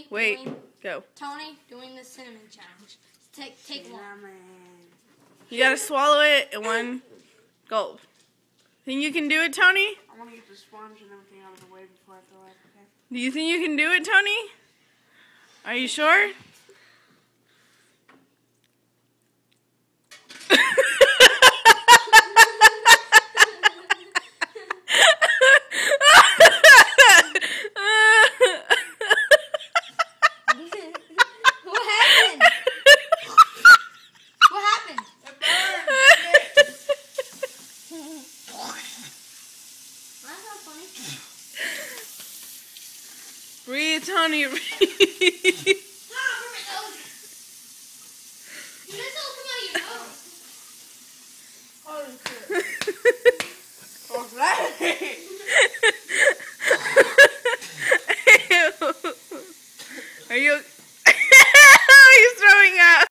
Wait, go. Tony doing the cinnamon challenge. Take one. You gotta swallow it in one gulp. Think you can do it, Tony? I want to get the sponge and everything out of the way before I throw it, okay? Do you think you can do it, Tony? Are you sure? Breathe, Tony, breathe. Are you